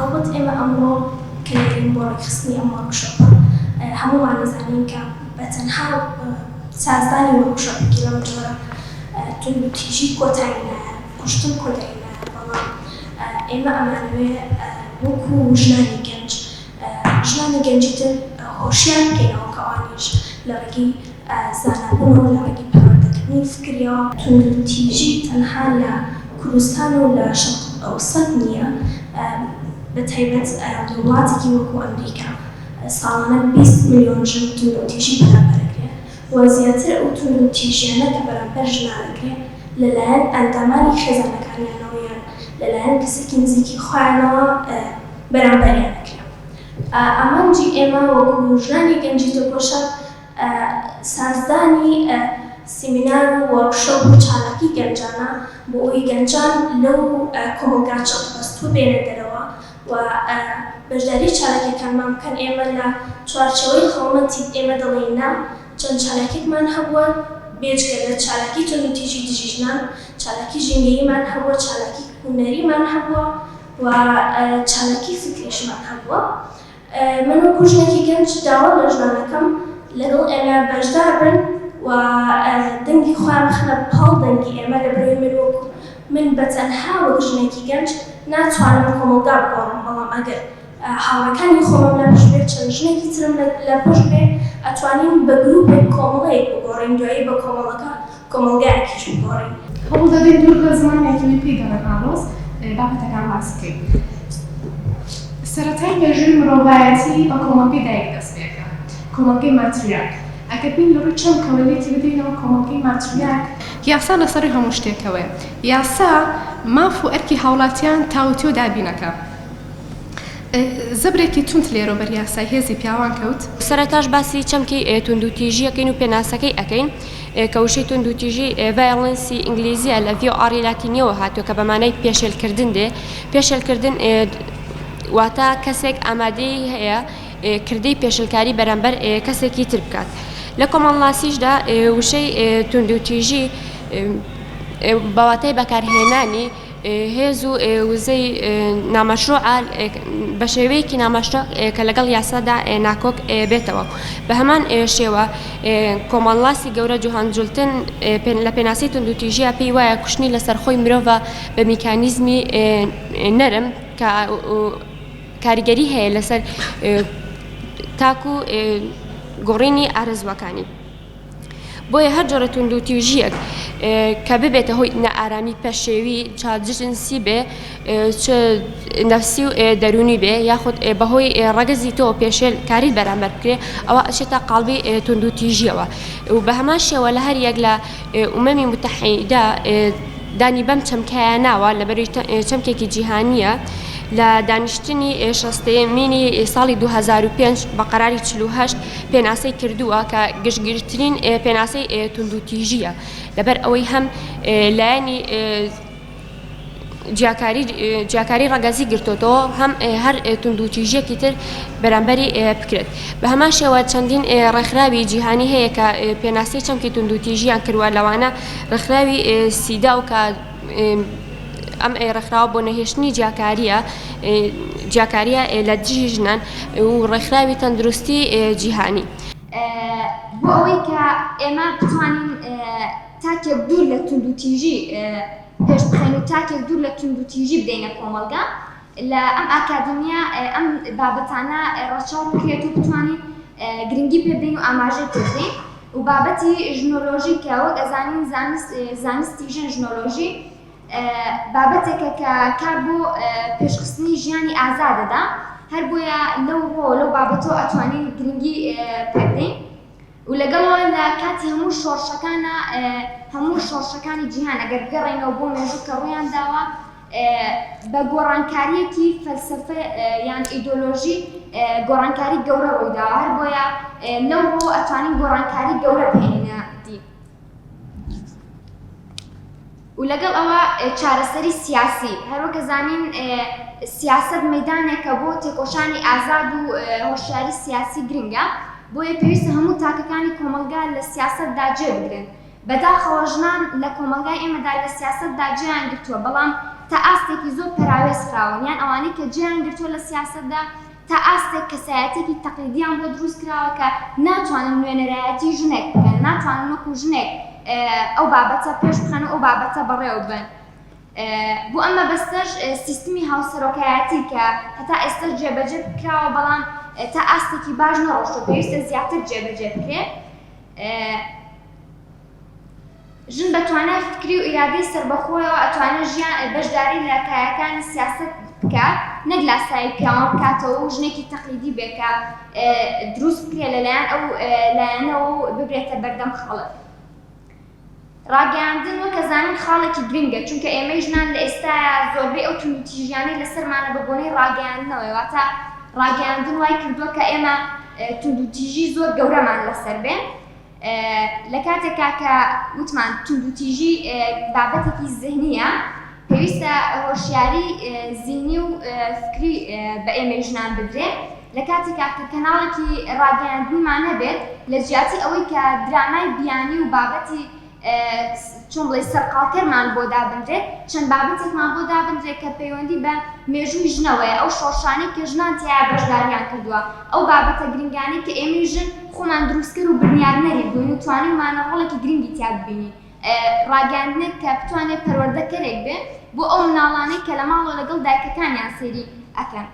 تفاوت ئێمە ئەمڕۆ کەین بۆ ڕێکخستنی ئەم وەرکشۆپە هەموومان دەزانین کە بەتەنها سازدانی وەرکشۆپێکی لەم جۆرە توندوتیژی کۆتایی نایە کوشتن کۆتایی نایە بەڵام ئێمە ئەمانوێ وەکو ژنانی گەنج ژنانی گەنجیتر هۆشیان بکەینەوە کە ئەوانیش لە ڕێگەی زانابوون و لە ڕێگەی پەروەردەکردنی فکریەوە توندوتیژی تەنها لە کوردستان و لە شەرق ئەوسەط نییە بەتایبەت لە وڵاتێکی وەکو ئەمریکا ساڵانە 20 ملیۆن ژن توندوتیژی بەرامبەرەکرێ و زیاتر ئەو توندوتیژیانە کە بەرامبەر ژنانەکرێ لەلایەن ئەندامانی خێزانەکانیانەوە یان لەلایەن کەسێکی نزیکی خۆیانەوە بەرامبەریانەکرێ. ئامانجی ئێمە وەکو ژنانی گەنجی تێکۆشەر سازدانی سیمینار و وەرکشۆپ و چالاکی گەنجانە بۆ ئەوی گەنجان لەو کۆمەلگا چەقبەستوو بێنە دەرەوە و بەشداری چالاکیەکانمان بکەن. ئێمە لە چوارچێوەی خەڵمەتی ئێمە دەڵێن نا چەند چالاکێکمان هەبووە بێجگە لە چالاکی توندوتیژی دژی ژنان چالاکی ژینگەییمان هەبووە چالاکی هونەریمان هەبووە و چالاکی فکریشمان هەبووە. من وەکو ژنێکی گەنج داوا لە ژنانەکەم لەگەڵ ئێمە بەشدار بن و دەنگی خۆیان بخنە پاڵ دەنگی ئێمە لە بەروی من وەکو من بەتەنها وەک ژنێکی گەنج ناتوانم کۆمەلگا بگۆڕم بەڵام ئەگەر هاوڕەکانی خۆمم لە پشت بێ چەند ژنێکی ترم لە پشت بێ ئەتوانین بە گروپێک کۆمەڵەیەک بگۆڕین دوایی بە کۆمەلگایەکیش بگۆڕین. هەوڵ دەدەین دوور لە زمانێکی پێی گەڕێ ئاڵۆز بابەتەکان باس بکەین. سەرەتای مێژووی مرۆڤایەتی بە کۆمەڵگەی دایک دەست پێکات کۆمەڵگەی ماتریارک. ئەگەر بین لە ڕووی چەند کەوەلێتی بدەینەوە کۆمەڵگەی ماتریارک یاسا لەسەری هەموو شتێکەوەیە. یاسا ماف و ئەرکی هاوڵاتیان تاوتیۆ دابینەکە. زەبرێکی توند لێرە بەر یاسای هێزی پیاوان کەوت. سەرەتاش باسی چەمکی توندوتیژی ئەەکەین و پێناسەکەی ئەەکەین کە وشەی توندوتیژی ڤایۆڵەنسی ئینگلیزیە لە VOR لاتینیەوە هاتووە کە بەمانای پێشێلکردن دێ. پێشێلکردن واتە کەسێک ئامادەی هەیە کردەی پێشلکاری بەرامبەر کەسێکی تر بکات. لە کۆمەڵناسیشدا وشەی توندوتیژی بەواتای بەکارهێنانی هێز و وزەی نامەشروع بە شێوەیەکی نامەشروع کە لەگەڵ یاسادا ناکۆک بێتەوە. بە هەمان شێوە کۆمەڵاسی گەورە جوهان جولتن لە پێناسی توندوتیژیە پێی وایە کوشتنی لەسەر خۆی مرۆڤە بە میکانیزمی نەرم کە کاریگەری هەیە لەسەر تاکو گۆڕینی ئارەزوەکانی. بۆیە هەر جۆرە توندوتیژیەک کە ببێتە هۆی نەئارامی پەشێوی چاجنسی بێ چ نەفسی و دەرونی بێ یاخود بەهۆی ڕەگەزی تۆ پێشێل کاری بەرامبەر بکرێ ئەوە ئەچێتە قاڵبی توندوتیژیەوە. و بە هەمان شێوە لە هەر یەک لە ئومەمی متحیدا دانی بەم چەمکایە ناوە لە بەروی چەمکێکی جیهانیە لە دانیشتنی 16 ساڵی 2005 بە قەراری 48 پێناسەی کردووە کە گشتگیرترین پێناسەی توندوتیژیە لەبەر ئەوەی هەم لایەنی جیاکاری ڕەگەزی گرتوتەوە هەم هەر توندوتیژیەکی تر بەرامبەری بکرێت. بە هەمان شێوە چەندین ڕێکخراوی جیهانی هەیە کە پێناسی چەمکی توندوتیژیان کردووە لەوانە ڕێکخراوی سیدا و کە ئەم ڕێکخراوە بۆ نەهێشتنی جیاکاریە لە دژی ژنان و ڕێکخراوی تەندروستی جیهانی. بۆ ئەوەی کە ئێمە بتوانین تاکێک دوور لە توندوتیژی پێش بخەین و تاکێک دوور لە توندوتیژی بدەینە کۆمەلگا لە ئەم ئاکادمیا ئەم بابەتانە ڕەچاو بکرێت و بتوانین گرنگی پێ بدەین و ئاماژەی پێ بدەین. و بابەتی ژنۆلۆژی کە وەک ئەزانین زانستی ژن ژنۆلۆژی بابەتێکە کە کار بۆ پێشخستنی ژیانی ئازادەدا هەر بۆیە لەو بابەتۆ ئەتوانین گرنگی پێ بدەین. و لەگەڵەوە لە کاتی هەموو شۆڕشەکانی جیهان ئەگەر بگەڕێنەوە بۆ مێژوو کە ڕوویان داوە بە گۆڕانکاریەکی فەلسەفە یان ئیدۆلۆژی گۆڕانکاری گەورە ڕوویداوە هەر بۆیە لەو ڕۆ ئەتوانین گۆڕانکاری گەورە بهێنینە دی. و لەگەڵ ئەوە چارەسەری سیاسی هەروەکە زانین سیاست مەیدانێکە بۆ تێکۆشانی ئازاد و هۆشیاری سیاسی گرنگە بۆیە پێویستە هەموو تاکەکانی کۆمەلگا لە سیاستدا جێ بگرن بەداخەوە ژنان لە کۆمەلگای ئێمەدا لە سیاسەتدا جێیان گرتووە بەڵام تا ئاستێکی زۆر پەراوێز کراون یان ئەوانەی کە جێیان گرتووە لە سیاسەتدا تا ئاستێک کەسایەتێکی تەقلیدیان بۆ دروست کراوە کە ناتوانن نوێنەرایەتی ژنێک بکەن ناتوانن وەکو ژنێک ئەو بابەتە پێش بخەن و ئەو بابەتە بەڕێوە بن بۆ ئەمە بەستەش سیستمی هاوسەرۆکایەتی کە هەتا ئێستا جێبەجێ کراوە بەڵام تا ئاستێکی باش نەڕۆشتووە پێویستە زیاتر جێبەجێ بکرێت ژن بەتوانای فکری و ئیرادەی سەربەخۆیەوە ئەتوانێت بەشداری لە کایەکانی سیاسەت بکات نەک لاسایی پیاوە بکاتەوە و ژنێکی تەقلیدی بێکە دروست بکرێت لەلایەن ئەو لایەنەوە و ببرێتە بەردەم خەڵک ڕاگەیاندن وەکە زانین خاڵێکی گرنگە چونکە ئێمەی ژنان لە ئێستاە زۆربەی ئەو توندوتیژیانەی لەسەرمانە بە بۆنەی ڕاگەیاندنەوەی واتە ڕاگەیاندن وای کردووە کە ئێمە توندوتیژی زۆر گەورەمان لەسەر بێن لە کاتێکا کە وتمان توندوتیژی بابەتێکی زیهنیە پێویستە هۆشیاری زیهنی و فکری بە ئێمەی ژنان بدرێت لە کاتێکا کە کەناڵێکی ڕاگەیاندنیمان هەبێت لە جیاتی ئەوەی کە درامای بیانی و بابەتی چۆن بڵێ سەرقاڵکەرمان بۆ دابدرێت چەند بابەتێکمان بۆ دابدرێت کە پەیوەندی بە مێژووی ژنەوەیە ئەو شۆڕشانەی کە ژنان تیا بەشداریان کردووە ئەو بابەتە گرنگانەی کە ئێمەی ژن خۆمان دروستکرد و بنیار نەریبووین و توانیمانە ڕۆڵێکی گرنگی تیا ببینی ڕاگەیاندنێک کە بتوانێت پەروەردەکەرێک بێ بۆ ئەو مناڵانەی کە لە ماڵەوە لەگەڵ دایکەکانیان سەیری ئەکەن